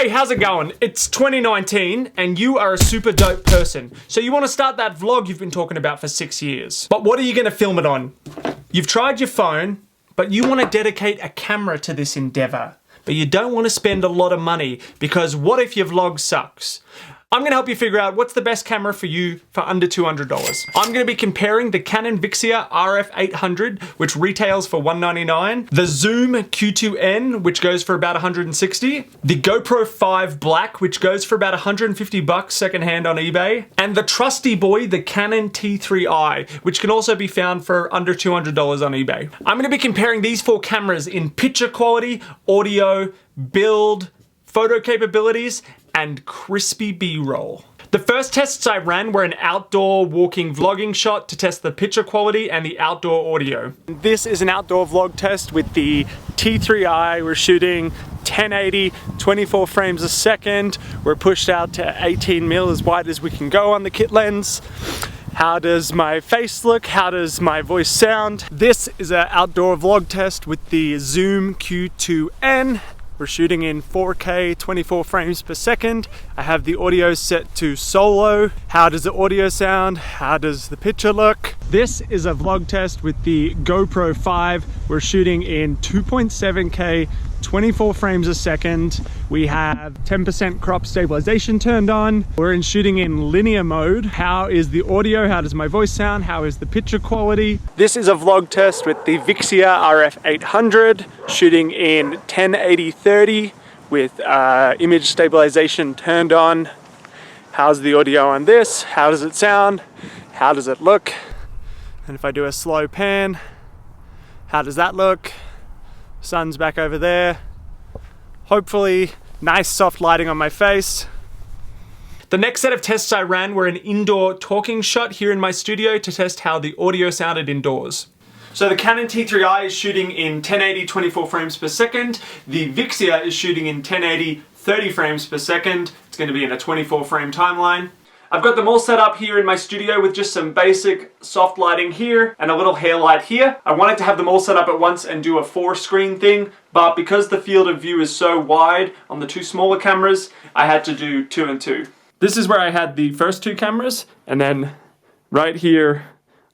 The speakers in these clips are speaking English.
Hey, how's it going? It's 2019 and you are a super dope person. So you want to start that vlog you've been talking about for 6 years. But what are you going to film it on? You've tried your phone, but you want to dedicate a camera to this endeavor. But you don't want to spend a lot of money because what if your vlog sucks? I'm going to help you figure out what's the best camera for you for under $200. I'm going to be comparing the Canon Vixia RF800, which retails for $199, the Zoom Q2N, which goes for about $160, the GoPro 5 Black, which goes for about $150 secondhand on eBay, and the trusty boy, the Canon T3i, which can also be found for under $200 on eBay. I'm going to be comparing these four cameras in picture quality, audio, build, photo capabilities, and crispy B-roll. The first tests I ran were an outdoor walking vlogging shot to test the picture quality and the outdoor audio. This is an outdoor vlog test with the T3i. We're shooting 1080, 24 frames a second. We're pushed out to 18mm, as wide as we can go on the kit lens. How does my face look? How does my voice sound? This is an outdoor vlog test with the Zoom Q2N. We're shooting in 4K, 24 frames per second. I have the audio set to solo. How does the audio sound? How does the picture look? This is a vlog test with the GoPro 5. We're shooting in 2.7K, 24 frames a second. We have 10% crop stabilization turned on. We're shooting in linear mode. How is the audio? How does my voice sound? How is the picture quality? This is a vlog test with the Vixia RF800, shooting in 1080-30 with image stabilization turned on. How's the audio on this? How does it sound? How does it look? And if I do a slow pan, how does that look? Sun's back over there. Hopefully, nice soft lighting on my face. The next set of tests I ran were an indoor talking shot here in my studio to test how the audio sounded indoors. So the Canon T3i is shooting in 1080 24 frames per second. The Vixia is shooting in 1080 30 frames per second. It's going to be in a 24 frame timeline. I've got them all set up here in my studio with just some basic soft lighting here and a little hair light here. I wanted to have them all set up at once and do a 4-screen thing, but because the field of view is so wide on the two smaller cameras, I had to do 2 and 2. This is where I had the first two cameras, and then right here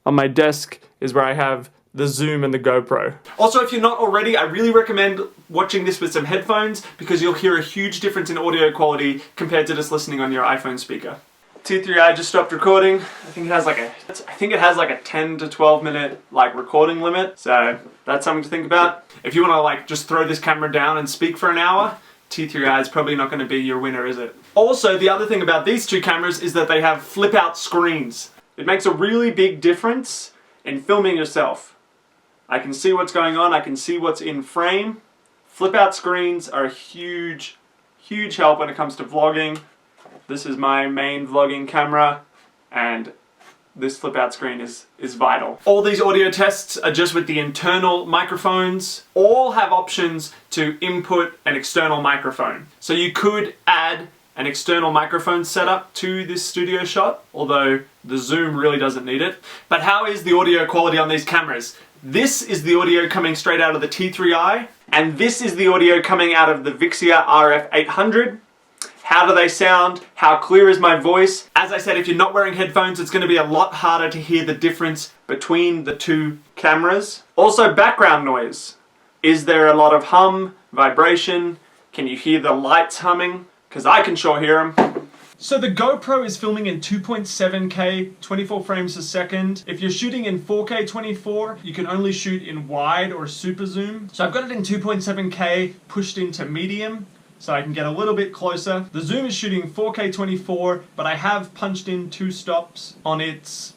on my desk is where I have the Zoom and the GoPro. Also, if you're not already, I really recommend watching this with some headphones because you'll hear a huge difference in audio quality compared to just listening on your iPhone speaker. T3i just stopped recording. I think it has like a 10 to 12 minute recording limit, so that's something to think about. If you want to just throw this camera down and speak for an hour, T3i is probably not going to be your winner, is it? Also, the other thing about these two cameras is that they have flip out screens. It makes a really big difference in filming yourself. I can see what's going on, I can see what's in frame. Flip out screens are a huge help when it comes to vlogging. This is my main vlogging camera, and this flip out screen is vital. All these audio tests are just with the internal microphones. All have options to input an external microphone. So you could add an external microphone setup to this studio shot, although the Zoom really doesn't need it. But how is the audio quality on these cameras? This is the audio coming straight out of the T3i, and this is the audio coming out of the Vixia RF800. How do they sound? How clear is my voice? As I said, if you're not wearing headphones, it's going to be a lot harder to hear the difference between the two cameras. Also, background noise. Is there a lot of hum, vibration? Can you hear the lights humming? Because I can sure hear them. So the GoPro is filming in 2.7K, 24 frames a second. If you're shooting in 4K 24, you can only shoot in wide or super zoom. So I've got it in 2.7K pushed into medium, so I can get a little bit closer. The Zoom is shooting 4K 24, but I have punched in 2 stops on its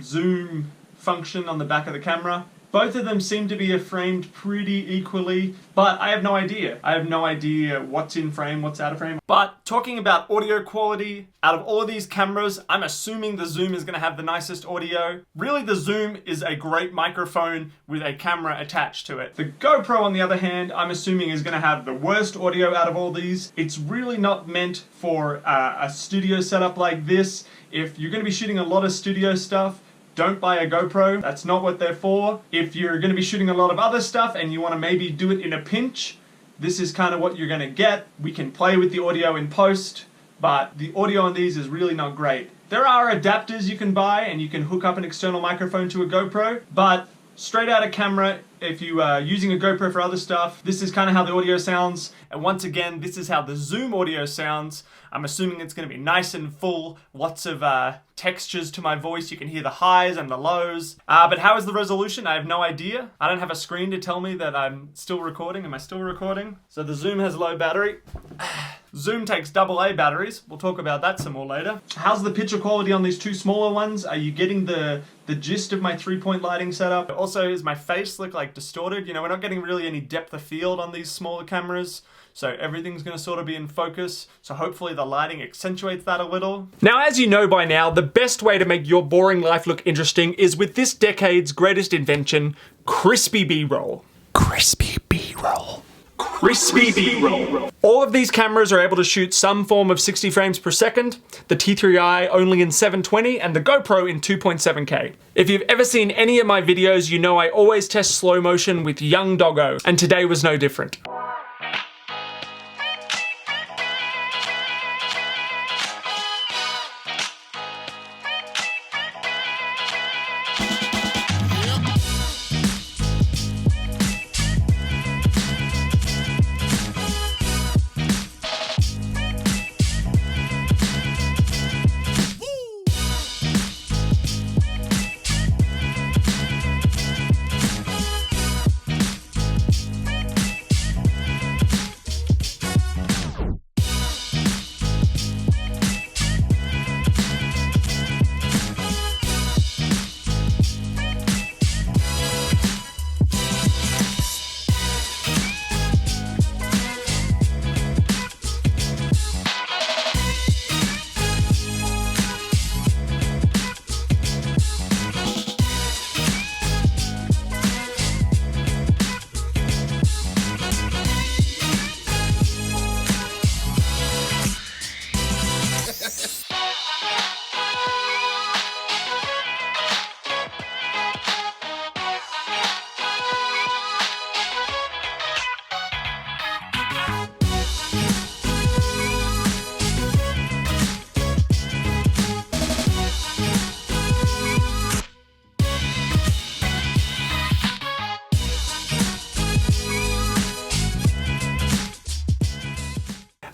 zoom function on the back of the camera. Both of them seem to be framed pretty equally, but I have no idea. I have no idea what's in frame, what's out of frame. But talking about audio quality, out of all of these cameras, I'm assuming the Zoom is going to have the nicest audio. Really, the Zoom is a great microphone with a camera attached to it. The GoPro, on the other hand, I'm assuming is going to have the worst audio out of all these. It's really not meant for a studio setup like this. If you're going to be shooting a lot of studio stuff, don't buy a GoPro. That's not what they're for. If you're going to be shooting a lot of other stuff and you want to maybe do it in a pinch, this is kind of what you're gonna get. We can play with the audio in post, but the audio on these is really not great. There are adapters you can buy and you can hook up an external microphone to a GoPro, but straight out of camera, if you are using a GoPro for other stuff, this is kind of how the audio sounds. And once again, this is how the Zoom audio sounds. I'm assuming it's going to be nice and full, lots of textures to my voice. You can hear the highs and the lows. But how is the resolution? I have no idea. I don't have a screen to tell me that I'm still recording. Am I still recording? So the Zoom has low battery. Zoom takes AA batteries. We'll talk about that some more later. How's the picture quality on these two smaller ones? Are you getting the gist of my 3-point lighting setup? Also, is my face look like distorted? You know, we're not getting really any depth of field on these smaller cameras, so everything's gonna sort of be in focus, so hopefully the lighting accentuates that a little. Now, as you know by now, the best way to make your boring life look interesting is with this decade's greatest invention, crispy B-roll. Crispy B-roll. Crispy B-roll. All of these cameras are able to shoot some form of 60 frames per second, the T3i only in 720 and the GoPro in 2.7K. If you've ever seen any of my videos, you know I always test slow motion with young doggo, and today was no different.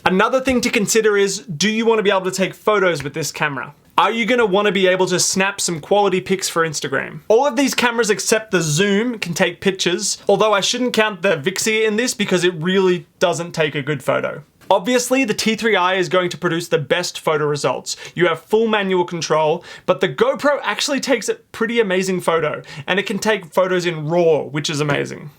Another thing to consider is, do you want to be able to take photos with this camera? Are you going to want to be able to snap some quality pics for Instagram? All of these cameras except the Zoom can take pictures, although I shouldn't count the Vixia in this because it really doesn't take a good photo. Obviously, the T3i is going to produce the best photo results. You have full manual control, but the GoPro actually takes a pretty amazing photo, and it can take photos in RAW, which is amazing.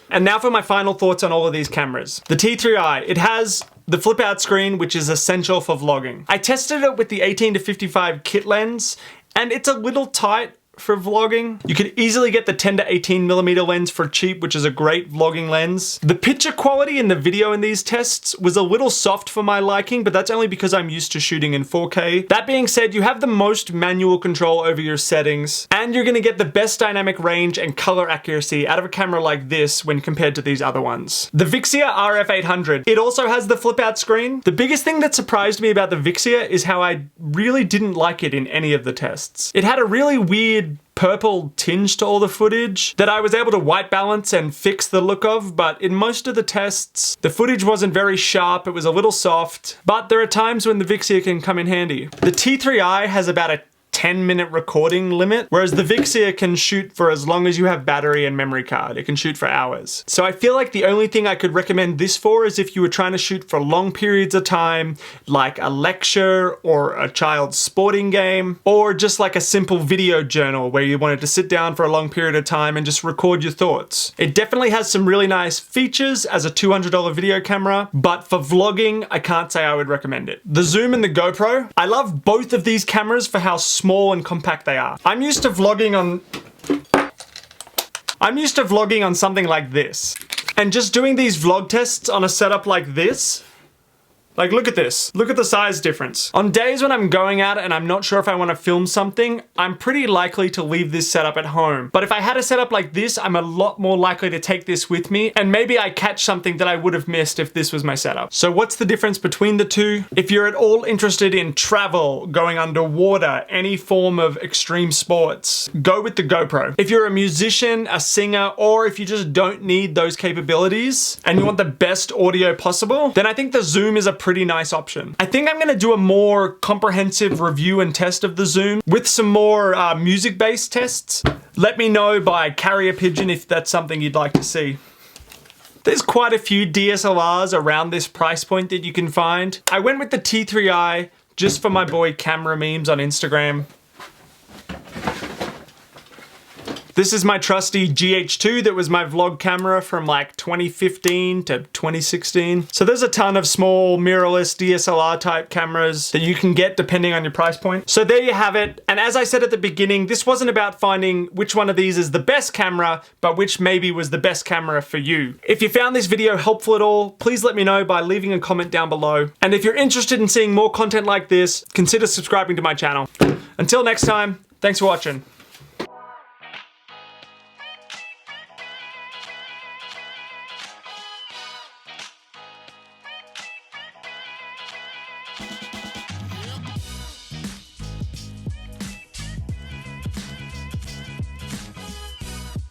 And now for my final thoughts on all of these cameras. The T3i, it has the flip out screen, which is essential for vlogging. I tested it with the 18-55 kit lens, and it's a little tight for vlogging. You could easily get the 10 to 18 millimeter lens for cheap, which is a great vlogging lens. The picture quality in the video in these tests was a little soft for my liking, but that's only because I'm used to shooting in 4K. That being said, you have the most manual control over your settings, and you're gonna get the best dynamic range and color accuracy out of a camera like this when compared to these other ones. The Vixia RF800, it also has the flip out screen. The biggest thing that surprised me about the Vixia is how I really didn't like it in any of the tests. It had a really weird purple tinge to all the footage that I was able to white balance and fix the look of, but in most of the tests, the footage wasn't very sharp, it was a little soft, but there are times when the Vixia can come in handy. The T3i has about a 10-minute recording limit, whereas the Vixia can shoot for as long as you have battery and memory card. It can shoot for hours. So I feel like the only thing I could recommend this for is if you were trying to shoot for long periods of time, like a lecture or a child's sporting game, or just like a simple video journal where you wanted to sit down for a long period of time and just record your thoughts. It definitely has some really nice features as a $200 video camera, but for vlogging, I can't say I would recommend it. The Zoom and the GoPro, I love both of these cameras for how small and compact they are. I'm used to vlogging on something like this. And just doing these vlog tests on a setup like this, Like, look at this. Look at the size difference. On days when I'm going out and I'm not sure if I want to film something, I'm pretty likely to leave this setup at home. But if I had a setup like this, I'm a lot more likely to take this with me, and maybe I catch something that I would have missed if this was my setup. So what's the difference between the two? If you're at all interested in travel, going underwater, any form of extreme sports, go with the GoPro. If you're a musician, a singer, or if you just don't need those capabilities and you want the best audio possible, then I think the Zoom is a pretty nice option. I think I'm gonna do a more comprehensive review and test of the Zoom with some more music-based tests. Let me know by carrier pigeon if that's something you'd like to see. There's quite a few DSLRs around this price point that you can find. I went with the T3i just for my boy camera memes on Instagram. This is my trusty GH2 that was my vlog camera from like 2015 to 2016. So there's a ton of small mirrorless DSLR type cameras that you can get depending on your price point. So there you have it. And as I said at the beginning, this wasn't about finding which one of these is the best camera, but which maybe was the best camera for you. If you found this video helpful at all, please let me know by leaving a comment down below. And if you're interested in seeing more content like this, consider subscribing to my channel. Until next time, thanks for watching.